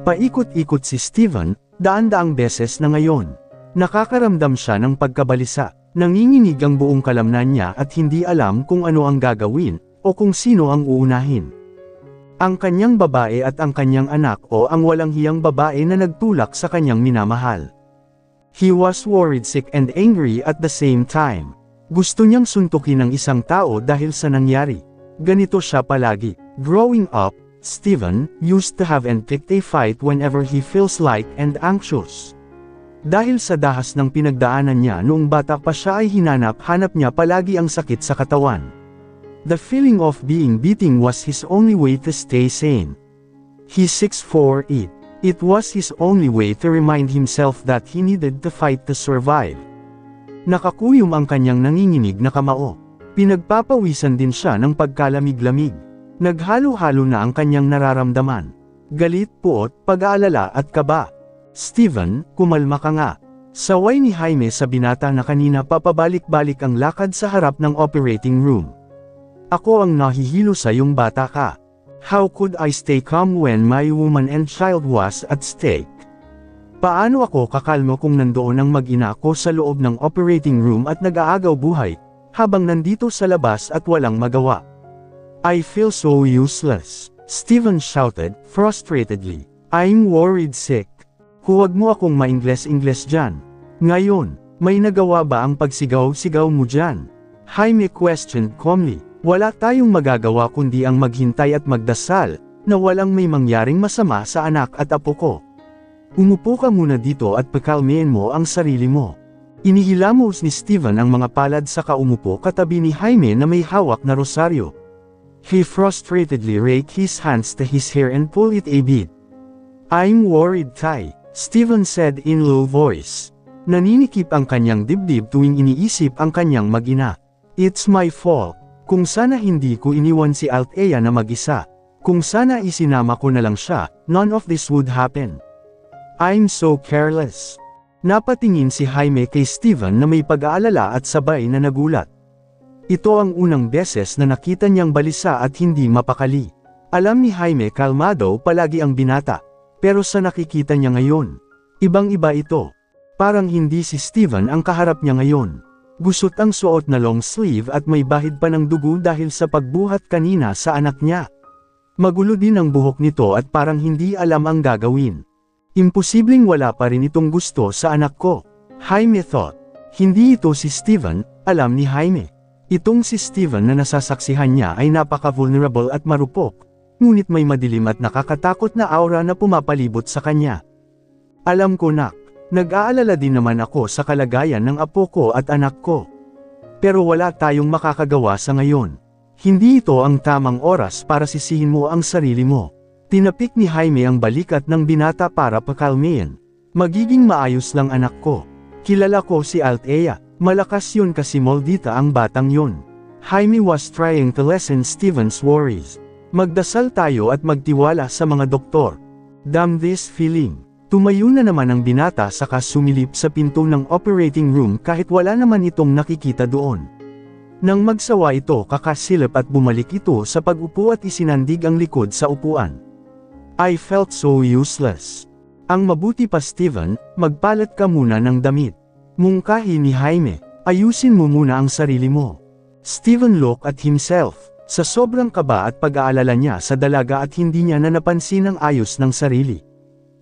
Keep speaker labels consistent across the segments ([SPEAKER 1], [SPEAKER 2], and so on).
[SPEAKER 1] Paikot-ikot si Steven, daan-daang beses na ngayon. Nakakaramdam siya ng pagkabalisa. Nanginginig ang buong kalamnan niya at hindi alam kung ano ang gagawin, o kung sino ang uunahin. Ang kanyang babae at ang kanyang anak o ang walang hiyang babae na nagtulak sa kanyang minamahal. He was worried, sick and angry at the same time. Gusto niyang suntukin ang isang tao dahil sa nangyari. Ganito siya palagi. Growing up, Steven used to have and pick a fight whenever he feels like and anxious. Dahil sa dahas ng pinagdaanan niya noong bata pa siya ay hinanap-hanap niya palagi ang sakit sa katawan. The feeling of being beaten was his only way to stay sane. He's 6'4". It was his only way to remind himself that he needed to fight to survive. Nakakuyom ang kanyang nanginginig na kamao. Pinagpapawisan din siya ng pagkalamig-lamig. Naghalo-halo na ang kanyang nararamdaman. Galit, puot, pag-aalala at kaba. Steven, kumalma ka nga. Saway ni Jaime sa binata na kanina papabalik-balik ang lakad sa harap ng operating room. Ako ang nahihilo sa iyong bata ka. How could I stay calm when my woman and child was at stake? Paano ako kakalmo kung nandoon ang mag-ina ko sa loob ng operating room at nag-aagaw buhay, habang nandito sa labas at walang magawa? I feel so useless, Steven shouted, frustratedly. I'm worried sick. Huwag mo akong ma-Ingles-Ingles dyan. Ngayon, may nagawa ba ang pagsigaw-sigaw mo dyan? Jaime questioned calmly. Wala tayong magagawa kundi ang maghintay at magdasal, na walang may mangyaring masama sa anak at apo ko. Umupo ka muna dito at pakalmain mo ang sarili mo. Inihilamos ni Steven ang mga palad sa kaumupo katabi ni Jaime na may hawak na rosaryo. He frustratedly raked his hands to his hair and pulled it a bit. I'm worried, Ty, Steven said in low voice. Naninikip ang kanyang dibdib tuwing iniisip ang kanyang mag-ina. It's my fault. Kung sana hindi ko iniwan si Althea na mag-isa. Kung sana isinama ko na lang siya, none of this would happen. I'm so careless. Napatingin si Jaime kay Steven na may pag-aalala at sabay na nagulat. Ito ang unang beses na nakita niyang balisa at hindi mapakali. Alam ni Jaime kalmado palagi ang binata. Pero sa nakikita niya ngayon, ibang-iba ito. Parang hindi si Steven ang kaharap niya ngayon. Gusot ang suot na long sleeve at may bahid pa ng dugo dahil sa pagbuhat kanina sa anak niya. Magulo din ang buhok nito at parang hindi alam ang gagawin. Imposibleng wala pa rin itong gusto sa anak ko, Jaime thought. Hindi ito si Steven, alam ni Jaime. Itong si Steven na nasasaksihan niya ay napaka-vulnerable at marupok, ngunit may madilim at nakakatakot na aura na pumapalibot sa kanya. Alam ko, nak. Nag-aalala din naman ako sa kalagayan ng apo ko at anak ko. Pero wala tayong makakagawa sa ngayon. Hindi ito ang tamang oras para sisihin mo ang sarili mo. Tinapik ni Jaime ang balikat ng binata para pakalmain. Magiging maayos lang anak ko. Kilala ko si Althea, malakas yun kasi moldita ang batang yun. Jaime was trying to lessen Steven's worries. Magdasal tayo at magtiwala sa mga doktor. Damn this feeling. Tumayo na naman ang binata saka sumilip sa pinto ng operating room kahit wala naman itong nakikita doon. Nang magsawa ito kakasilip at bumalik ito sa pag-upo at isinandig ang likod sa upuan. I felt so useless. Ang mabuti pa Steven, magpalat ka muna ng damit. Mungkahi ni Jaime, ayusin mo muna ang sarili mo. Steven looked at himself, sa sobrang kaba at pag-aalala niya sa dalaga at hindi niya na napansin ang ayos ng sarili.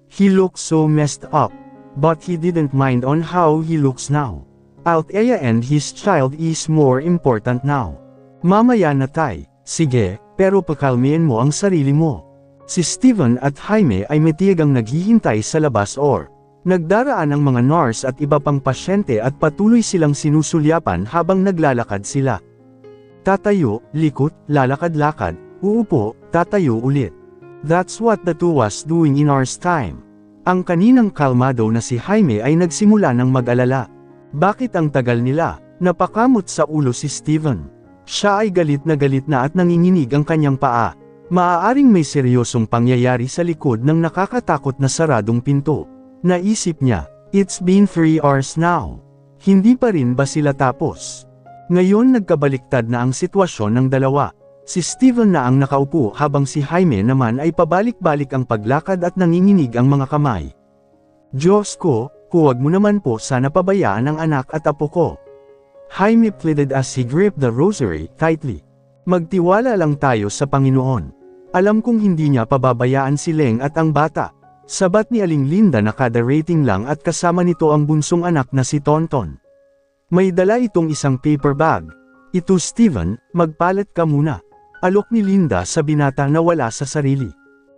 [SPEAKER 1] He looked so messed up, but he didn't mind on how he looks now. Althea and his child is more important now. Mamaya na Tay, sige, pero pakalmain mo ang sarili mo. Si Steven at Jaime ay matiyagang naghihintay sa labas or nagdaraan ang mga nurse at iba pang pasyente at patuloy silang sinusulyapan habang naglalakad sila. Tatayo, likot, lalakad-lakad, uupo, tatayo ulit. That's what the two was doing in ours time. Ang kaninang kalmado na si Jaime ay nagsimula ng mag-alala. Bakit ang tagal nila? Napakamot sa ulo si Steven. Siya ay galit na at nanginginig ang kanyang paa. Maaaring may seryosong pangyayari sa likod ng nakakatakot na saradong pinto. Naisip niya, it's been 3 hours now. Hindi pa rin ba sila tapos? Ngayon nagkabaliktad na ang sitwasyon ng dalawa. Si Steven na ang nakaupo habang si Jaime naman ay pabalik-balik ang paglakad at nanginginig ang mga kamay. Diyos ko, huwag mo naman po sana pabayaan ang anak at apo ko. Jaime pleaded as he gripped the rosary tightly. Magtiwala lang tayo sa Panginoon. Alam kong hindi niya pababayaan si Leng at ang bata. Sabat ni Aling Linda na kada rating lang at kasama nito ang bunsong anak na si Tonton. May dala itong isang paper bag. Ito Steven, magpalit ka muna. Alok ni Linda sa binata na wala sa sarili.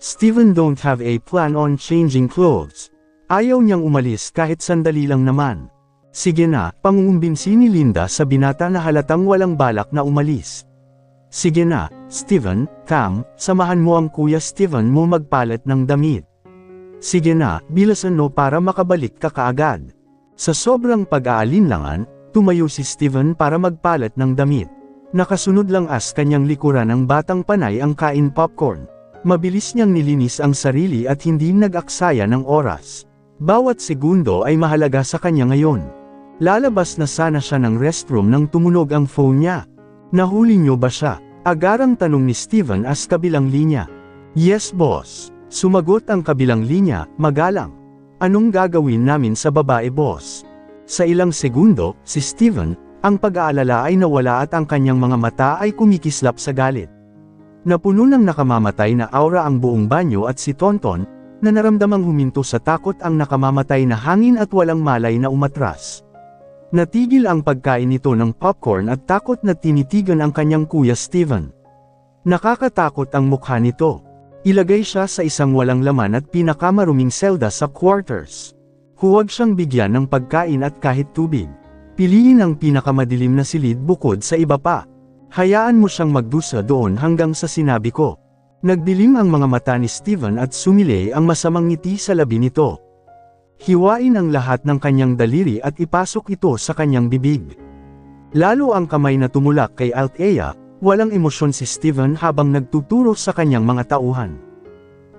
[SPEAKER 1] Steven don't have a plan on changing clothes. Ayaw niyang umalis kahit sandali lang naman. Sige na, pangungumbinsi ni Linda sa binata na halatang walang balak na umalis. Sige na, Steven, samahan mo ang kuya Steven mo magpalit ng damit. Sige na, bilasan mo para makabalik ka kaagad. Sa sobrang pag-aalinlangan, tumayo si Steven para magpalit ng damit. Nakasunod lang as kanyang likuran ng batang panay ang kain popcorn. Mabilis niyang nilinis ang sarili at hindi nag-aksaya ng oras. Bawat segundo ay mahalaga sa kanya ngayon. Lalabas na sana siya ng restroom nang tumunog ang phone niya. Nahuli niyo ba siya? Agarang tanong ni Steven as kabilang linya. Yes boss. Sumagot ang kabilang linya, magalang. Anong gagawin namin sa babae boss? Sa ilang segundo, si Steven, ang pag-aalala ay nawala at ang kanyang mga mata ay kumikislap sa galit. Napuno ng nakamamatay na aura ang buong banyo at si Tonton, na naramdamang huminto sa takot ang nakamamatay na hangin at walang malay na umatras. Natigil ang pagkain nito ng popcorn at takot na tinitigan ang kanyang kuya Steven. Nakakatakot ang mukha nito. Ilagay siya sa isang walang laman at pinakamaruming selda sa quarters. Huwag siyang bigyan ng pagkain at kahit tubig. Piliin ang pinakamadilim na silid bukod sa iba pa. Hayaan mo siyang magdusa doon hanggang sa sinabi ko. Nagdilim ang mga mata ni Steven at sumilay ang masamang ngiti sa labi nito. Hiwain ang lahat ng kanyang daliri at ipasok ito sa kanyang bibig. Lalo ang kamay na tumulak kay Althea, walang emosyon si Steven habang nagtuturo sa kanyang mga tauhan.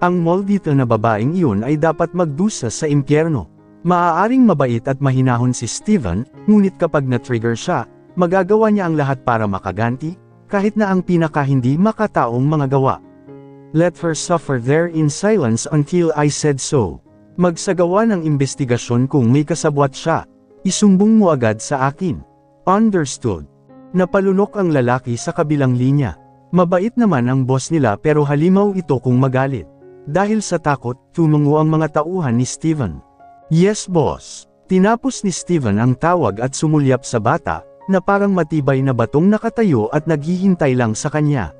[SPEAKER 1] Ang moldito na babaeng iyon ay dapat magdusa sa impyerno. Maaaring mabait at mahinahon si Steven, ngunit kapag na-trigger siya, magagawa niya ang lahat para makaganti, kahit na ang pinaka hindi makataong mga gawa. Let her suffer there in silence until I said so. Magsagawa ng investigasyon kung may kasabwat siya. Isumbong mo agad sa akin. Understood. Napalunok ang lalaki sa kabilang linya. Mabait naman ang boss nila pero halimaw ito kung magalit. Dahil sa takot, tumungo ang mga tauhan ni Steven. Yes boss. Tinapos ni Steven ang tawag at sumulyap sa bata, na parang matibay na batong nakatayo at naghihintay lang sa kanya.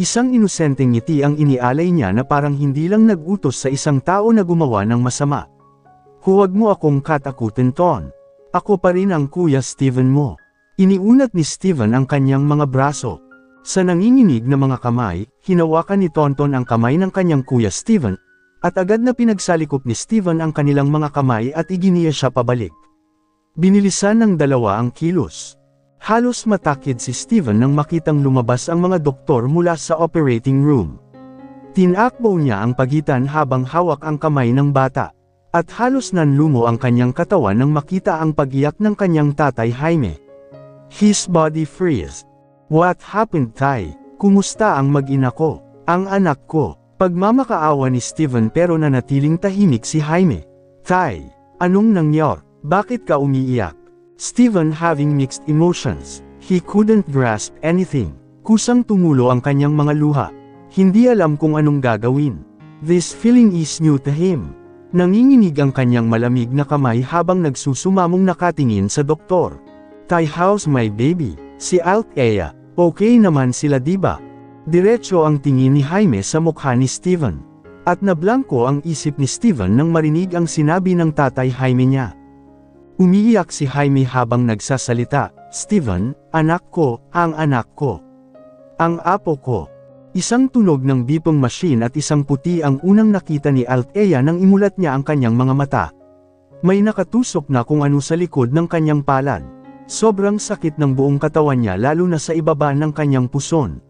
[SPEAKER 1] Isang inosenteng ngiti ang inialay niya na parang hindi lang nag-utos sa isang tao na gumawa ng masama. Huwag mo akong katakutin Ton. Ako pa rin ang kuya Steven mo. Iniunat ni Steven ang kanyang mga braso. Sa nanginginig na mga kamay, hinawakan ni Tonton ang kamay ng kanyang kuya Steven, at agad na pinagsalikop ni Steven ang kanilang mga kamay at iginiya siya pabalik. Binilisan ng dalawa ang kilos. Halos matakid si Steven nang makitang lumabas ang mga doktor mula sa operating room. Tinakbo niya ang pagitan habang hawak ang kamay ng bata, at halos nanlumo ang kanyang katawan nang makita ang pag-iyak ng kanyang tatay Jaime. His body freeze. What happened Tay? Kumusta ang mag-ina ko? Ang anak ko? Pagmamakaawa ni Steven pero nanatiling tahimik si Jaime. Tay, anong nangyari? Bakit ka umiiyak? Steven having mixed emotions. He couldn't grasp anything. Kusang tumulo ang kanyang mga luha. Hindi alam kung anong gagawin. This feeling is new to him. Nanginginig ang kanyang malamig na kamay habang nagsusumamong nakatingin sa doktor. Tay, how's my baby? Si Althea. Okay naman sila diba? Diretso ang tingin ni Jaime sa mukha ni Steven. At nablangko ang isip ni Steven nang marinig ang sinabi ng tatay Jaime niya. Umiiyak si Jaime habang nagsasalita, Steven, anak ko, ang anak ko. Ang apo ko. Isang tunog ng bipong machine at isang puti ang unang nakita ni Althea nang imulat niya ang kanyang mga mata. May nakatusok na kung ano sa likod ng kanyang palad. Sobrang sakit ng buong katawan niya lalo na sa ibaba ng kanyang puson.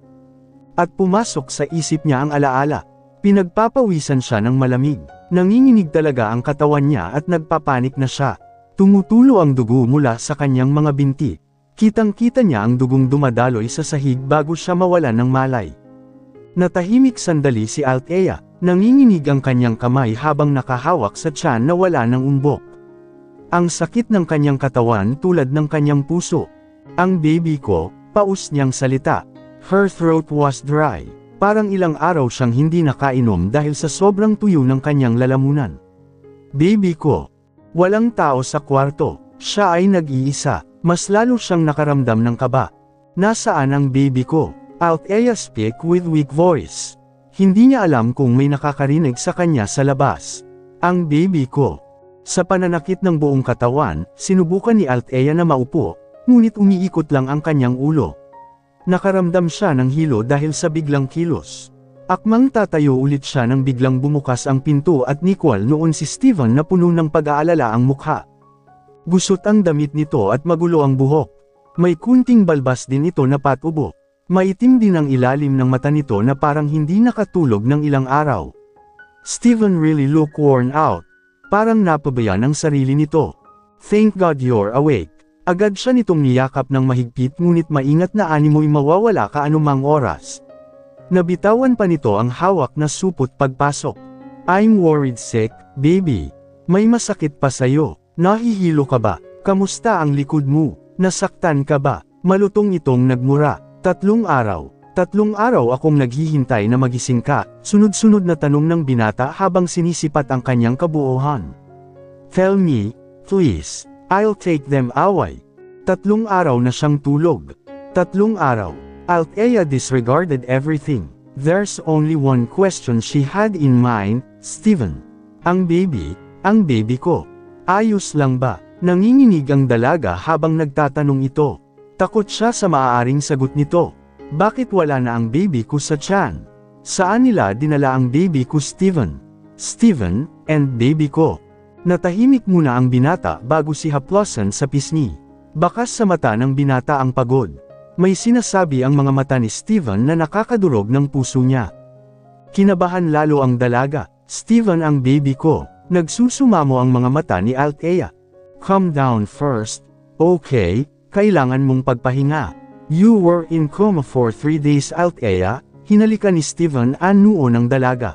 [SPEAKER 1] At pumasok sa isip niya ang alaala. Pinagpapawisan siya ng malamig. Nanginginig talaga ang katawan niya at nagpapanik na siya. Tumutulo ang dugo mula sa kanyang mga binti. Kitang-kita niya ang dugong dumadaloy sa sahig bago siya mawalan ng malay. Natahimik sandali si Althea, nanginginig ang kanyang kamay habang nakahawak sa tiyan na wala ng umbok. Ang sakit ng kanyang katawan tulad ng kanyang puso. Ang baby ko, paus niyang salita. Her throat was dry. Parang ilang araw siyang hindi nakainom dahil sa sobrang tuyo ng kanyang lalamunan. Baby ko. Walang tao sa kwarto. Siya ay nag-iisa. Mas lalo siyang nakaramdam ng kaba. Nasaan ang baby ko? Althea speak with weak voice. Hindi niya alam kung may nakakarinig sa kanya sa labas. Ang baby ko. Sa pananakit ng buong katawan, sinubukan ni Althea na maupo, ngunit umiikot lang ang kanyang ulo. Nakaramdam siya ng hilo dahil sa biglang kilos. Akmang tatayo ulit siya nang biglang bumukas ang pinto at Nicole noon si Steven na puno ng pag-aalala ang mukha. Gusot ang damit nito at magulo ang buhok. May kunting balbas din ito na patubo. Maitim din ang ilalim ng mata nito na parang hindi nakatulog ng ilang araw. Steven really look worn out. Parang napabayaan ang sarili nito. Thank God you're awake. Agad siya nitong niyakap ng mahigpit ngunit maingat na animo'y mawawala ka anumang oras. Nabitawan pa nito ang hawak na supot pagpasok. I'm worried sick, baby. May masakit pa sa'yo. Nahihilo ka ba? Kamusta ang likod mo? Nasaktan ka ba? Malutong itong nagmura. 3 araw. 3 araw akong naghihintay na magising ka, sunod-sunod na tanong ng binata habang sinisipat ang kanyang kabuuhan. Tell me, please. I'll take them away. 3 araw na siyang tulog. 3 araw. Althea disregarded everything. There's only one question she had in mind, Steven. Ang baby ko. Ayos lang ba? Nanginginig ang dalaga habang nagtatanong ito. Takot siya sa maaaring sagot nito. Bakit wala na ang baby ko sa tiyan? Saan nila dinala ang baby ko Steven? Steven, and baby ko. Natahimik muna ang binata bago si haplosan sa pisngi. Bakas sa mata ng binata ang pagod. May sinasabi ang mga mata ni Steven na nakakadurog ng puso niya. Kinabahan lalo ang dalaga. Steven ang baby ko. Nagsusumamo ang mga mata ni Althea. Calm down first. Okay, kailangan mong pagpahinga. You were in coma for 3 days Althea, hinalikan ni Steven ang noo ng dalaga.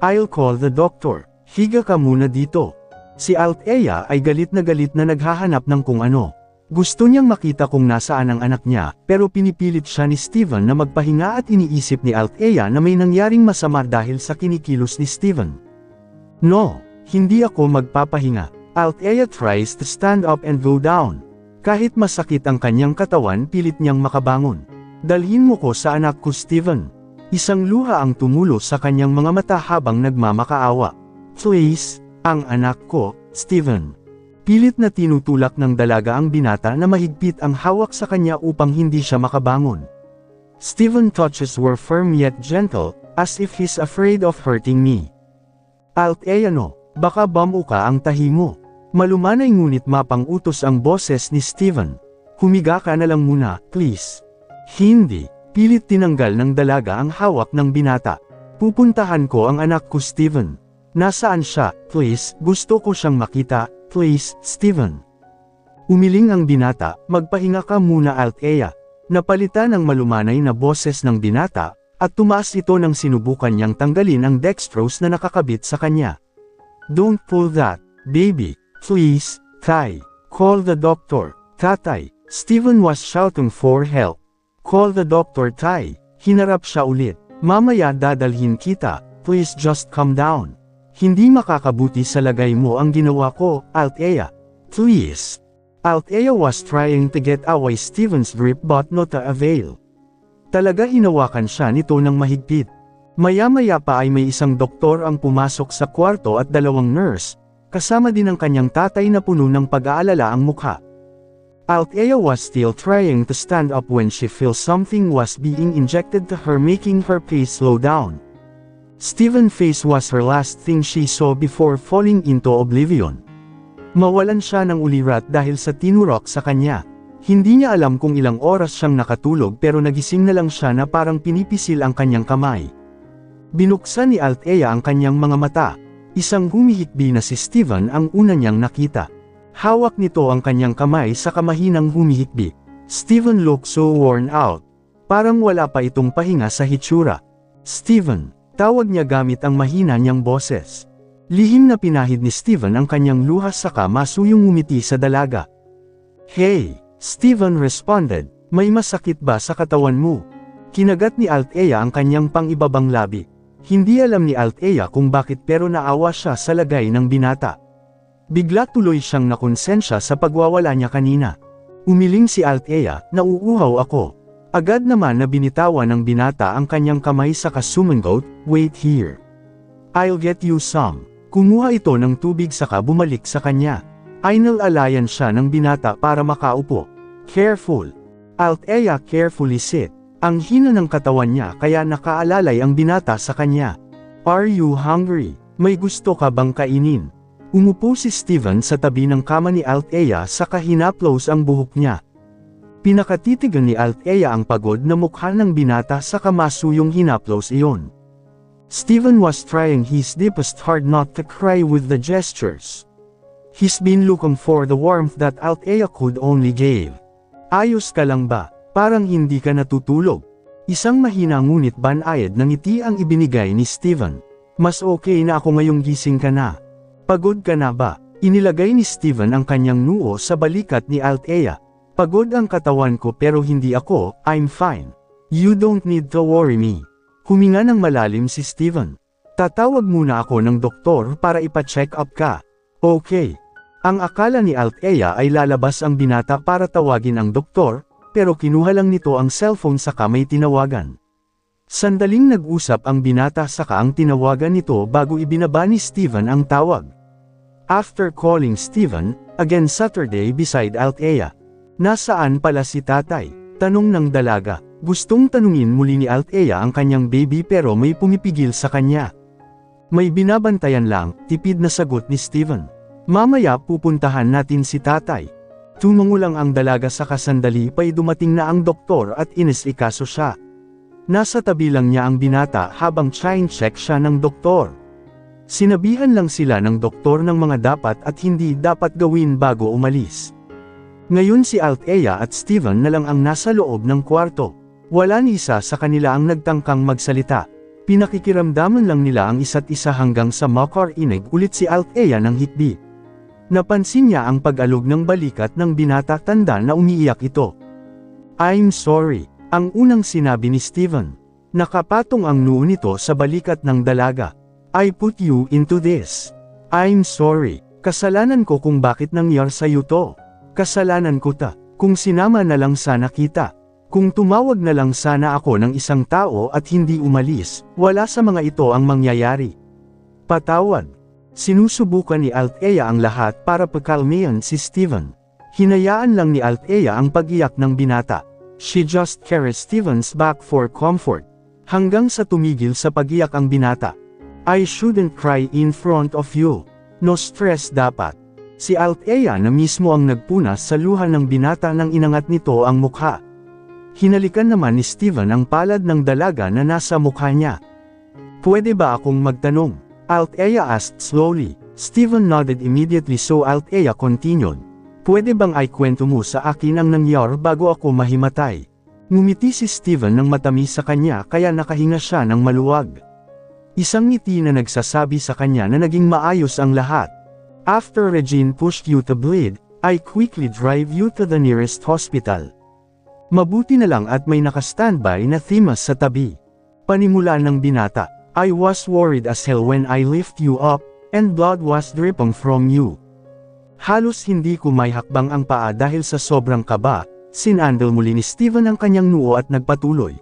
[SPEAKER 1] I'll call the doctor. Higa ka muna dito. Si Althea ay galit na naghahanap ng kung ano. Gusto niyang makita kung nasaan ang anak niya, pero pinipilit siya ni Steven na magpahinga at iniisip ni Althea na may nangyaring masama dahil sa kinikilos ni Steven. No, hindi ako magpapahinga. Althea tries to stand up and go down. Kahit masakit ang kanyang katawan pilit niyang makabangon. Dalhin mo ko sa anak ko Steven. Isang luha ang tumulo sa kanyang mga mata habang nagmamakaawa. Please, ang anak ko, Steven. Pilit na tinutulak ng dalaga ang binata na mahigpit ang hawak sa kanya upang hindi siya makabangon. Steven's touches were firm yet gentle, as if he's afraid of hurting me. Althea no, baka bamu ka ang tahi mo. Malumanay ngunit mapang-utos ang boses ni Steven. Humiga ka na lang muna, please. Hindi. Pilit tinanggal ng dalaga ang hawak ng binata. Pupuntahan ko ang anak ko Steven. Nasaan siya, please, gusto ko siyang makita, please, Steven. Umiling ang binata, magpahinga ka muna Althea. Napalitan ang malumanay na boses ng binata, at tumaas ito nang sinubukan niyang tanggalin ang dextrose na nakakabit sa kanya. Don't pull that, baby. Please, Tay. Call the doctor. Tatay. Steven was shouting for help. Call the doctor Tay. Hinarap siya ulit. Mamaya dadalhin kita. Please just calm down. Hindi makakabuti sa lagay mo ang ginawa ko, Althea. Please. Althea was trying to get away Steven's grip but not to avail. Talaga hinawakan siya nito ng mahigpit. Maya-maya pa ay may isang doktor ang pumasok sa kwarto at 2 nurse. Kasama din ang kanyang tatay na puno ng pag-aalala ang mukha. Althea was still trying to stand up when she felt something was being injected to her making her pace slow down. Steven's face was her last thing she saw before falling into oblivion. Mawalan siya ng ulirat dahil sa tinurok sa kanya. Hindi niya alam kung ilang oras siyang nakatulog pero nagising na lang siya na parang pinipisil ang kanyang kamay. Binuksan ni Althea ang kanyang mga mata. Isang humihikbi na si Steven ang una niyang nakita. Hawak nito ang kanyang kamay sa kamahinang humihikbi. Steven looked so worn out. Parang wala pa itong pahinga sa hitsura. Steven, tawag niya gamit ang mahina niyang boses. Lihim na pinahid ni Steven ang kanyang luhas saka masuyong ngumiti sa dalaga. Hey, Steven responded, may masakit ba sa katawan mo? Kinagat ni Althea ang kanyang pang-ibabang labi. Hindi alam ni Althea kung bakit pero naawa siya sa lagay ng binata. Bigla tuloy siyang nakonsensya sa pagwawala niya kanina. Umiling si Althea, nauuhaw ako. Agad naman na binitawan ng binata ang kanyang kamay sa sumangot, wait here. I'll get you some. Kumuha ito ng tubig saka bumalik sa kanya. Inalalayan siya ng binata para makaupo. Careful. Althea carefully sit. Ang hina ng katawan niya kaya nakaalalay ang binata sa kanya. Are you hungry? May gusto ka bang kainin? Umupo si Steven sa tabi ng kama ni Althea saka hinaplos ang buhok niya. Pinakatitigan ni Althea ang pagod na mukha ng binata saka masuyong hinaplos iyon. Steven was trying his deepest hard not to cry with the gestures. He's been looking for the warmth that Althea could only give. Ayos ka lang ba? Parang hindi ka natutulog. Isang mahina ngunit banayad na ngiti ang ibinigay ni Steven. Mas okay na ako ngayong gising ka na. Pagod ka na ba? Inilagay ni Steven ang kanyang noo sa balikat ni Althea. Pagod ang katawan ko pero hindi ako, I'm fine. You don't need to worry me. Huminga ng malalim si Steven. Tatawag muna ako ng doktor para ipa-check up ka. Okay. Ang akala ni Althea ay lalabas ang binata para tawagin ang doktor, pero kinuha lang nito ang cellphone saka may tinawagan. Sandaling nag-usap ang binata saka ang tinawagan nito bago ibinaba ni Steven ang tawag. After calling Steven, again Saturday beside Althea. Nasaan pala si tatay? Tanong ng dalaga. Gustong tanungin muli ni Althea ang kanyang baby pero may pumipigil sa kanya. May binabantayan lang, tipid na sagot ni Steven. Mamaya pupuntahan natin si tatay. Tumango lang ang dalaga saka sandali pa'y dumating na ang doktor at inisikaso siya. Nasa tabi lang niya ang binata habang check siya ng doktor. Sinabihan lang sila ng doktor ng mga dapat at hindi dapat gawin bago umalis. Ngayon si Althea at Steven na lang ang nasa loob ng kwarto. Wala ni isa sa kanila ang nagtangkang magsalita. Pinakikiramdaman lang nila ang isa't isa hanggang sa makarinig ulit si Althea ng hikbi. Napansin niya ang pag-alog ng balikat ng binata tanda na umiiyak ito. I'm sorry, ang unang sinabi ni Steven. Nakapatong ang noo nito sa balikat ng dalaga. I put you into this. I'm sorry, kasalanan ko kung bakit nangyari sa'yo to. Kasalanan ko ta, kung sinama na lang sana kita. Kung tumawag na lang sana ako ng isang tao at hindi umalis, wala sa mga ito ang mangyayari. Patawad. Sinusubukan ni Althea ang lahat para pagkalmayan si Steven. Hinayaan lang ni Althea ang pag-iyak ng binata. She just carried Steven's back for comfort. Hanggang sa tumigil sa pag-iyak ang binata. I shouldn't cry in front of you. No stress dapat. Si Althea na mismo ang nagpunas sa luha ng binata nang inangat nito ang mukha. Hinalikan naman ni Steven ang palad ng dalaga na nasa mukha niya. Pwede ba akong magtanong? Althea asked slowly. Steven nodded immediately so Althea continued. Pwede bang ikwento mo sa akin ang nangyari bago ako mahimatay? Ngumiti si Steven ng matamis sa kanya kaya nakahinga siya ng maluwag. Isang ngiti na nagsasabi sa kanya na naging maayos ang lahat. After Regine pushed you to bleed, I quickly drive you to the nearest hospital. Mabuti na lang at may nakastandby na Themas sa tabi. Panimula ng binata. I was worried as hell when I lift you up, and blood was dripping from you. Halos hindi ko may hakbang ang paa dahil sa sobrang kaba, sinandal muli ni Steven ang kanyang noo at nagpatuloy.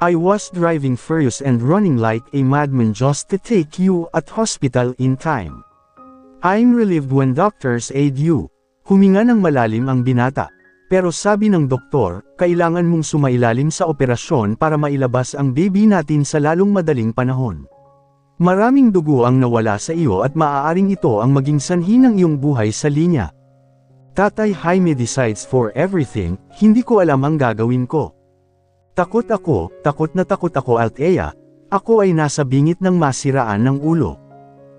[SPEAKER 1] I was driving furious and running like a madman just to take you at hospital in time. I'm relieved when doctors aid you. Huminga ng malalim ang binata. Pero sabi ng doktor, kailangan mong sumailalim sa operasyon para mailabas ang baby natin sa lalong madaling panahon. Maraming dugo ang nawala sa iyo at maaaring ito ang maging sanhi ng iyong buhay sa linya. Tatay Jaime decides for everything, hindi ko alam ang gagawin ko. Takot na takot ako Althea, ako ay nasa bingit ng masiraan ng ulo.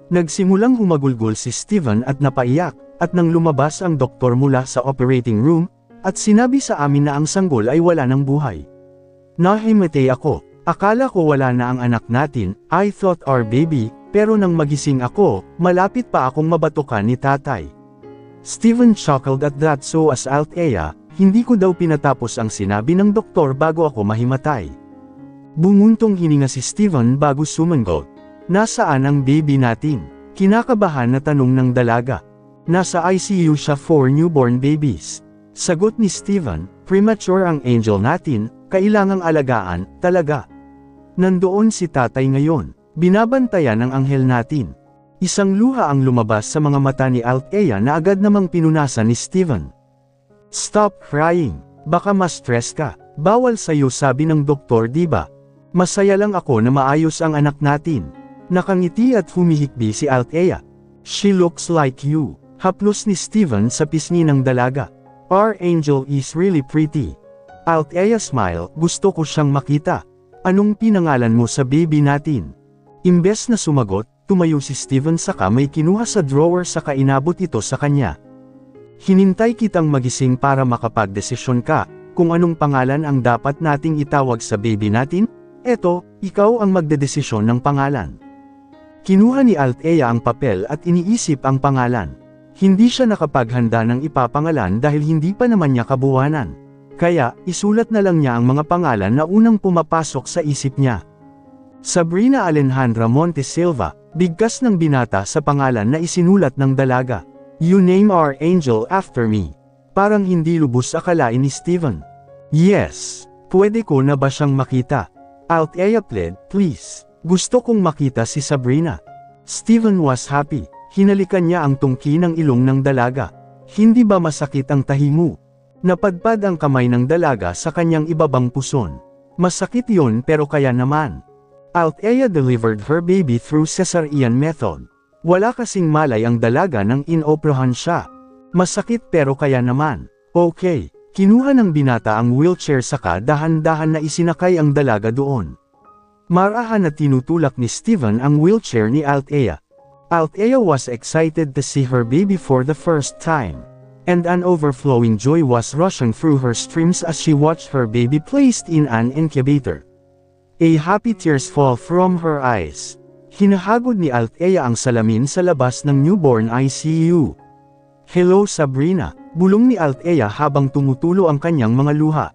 [SPEAKER 1] Nagsimulang humagulgol si Steven at napaiyak, at nang lumabas ang doktor mula sa operating room, at sinabi sa amin na ang sanggol ay wala ng buhay. Nahimatay ako. Akala ko wala na ang anak natin, I thought our baby, pero nang magising ako, malapit pa akong mabatukan ni tatay. Steven chuckled at that, so as Althea, hindi ko daw pinatapos ang sinabi ng doktor bago ako mahimatay. Bumuntong hininga si Steven bago sumangot. Nasaan ang baby natin? Kinakabahan na tanong ng dalaga. Nasa ICU siya for newborn babies. Sagot ni Steven, premature ang angel natin, kailangang alagaan, talaga. Nandoon si tatay ngayon, binabantayan ng anghel natin. Isang luha ang lumabas sa mga mata ni Althea na agad namang pinunasan ni Steven. Stop crying, baka ma-stress ka, bawal sa'yo sabi ng doktor diba? Masaya lang ako na maayos ang anak natin. Nakangiti at humihikbi si Althea. She looks like you, haplos ni Steven sa pisngi ng dalaga. Our angel is really pretty. Althea smile, gusto ko siyang makita. Anong pinangalan mo sa baby natin? Imbes na sumagot, tumayo si Steven saka may kinuha sa drawer saka inabot ito sa kanya. Hinintay kitang magising para makapagdesisyon ka, kung anong pangalan ang dapat nating itawag sa baby natin? Eto, ikaw ang magdedesisyon ng pangalan. Kinuha ni Althea ang papel at iniisip ang pangalan. Hindi siya nakapaghanda ng ipapangalan dahil hindi pa naman niya kabuwanan. Kaya, isulat na lang niya ang mga pangalan na unang pumapasok sa isip niya. Sabrina Alejandra Montesilva, bigkas ng binata sa pangalan na isinulat ng dalaga. You name our angel after me. Parang hindi lubos akalain ni Steven. Yes, pwede ko na ba siyang makita? Althea pled, please. Gusto kong makita si Sabrina. Steven was happy. Hinalikan niya ang tungki ng ilong ng dalaga. Hindi ba masakit ang tahi mo? Napadpad ang kamay ng dalaga sa kanyang ibabang puson. Masakit yon pero kaya naman. Althea delivered her baby through cesarean method. Wala kasing malay ang dalaga nang inoperahan siya. Masakit pero kaya naman. Okay, kinuha ng binata ang wheelchair saka dahan-dahan na isinakay ang dalaga doon. Marahan na tinutulak ni Steven ang wheelchair ni Althea. Althea was excited to see her baby for the first time. And an overflowing joy was rushing through her streams as she watched her baby placed in an incubator. A happy tears fall from her eyes. Hinahagod ni Althea ang salamin sa labas ng newborn ICU. Hello Sabrina, bulong ni Althea habang tumutulo ang kanyang mga luha.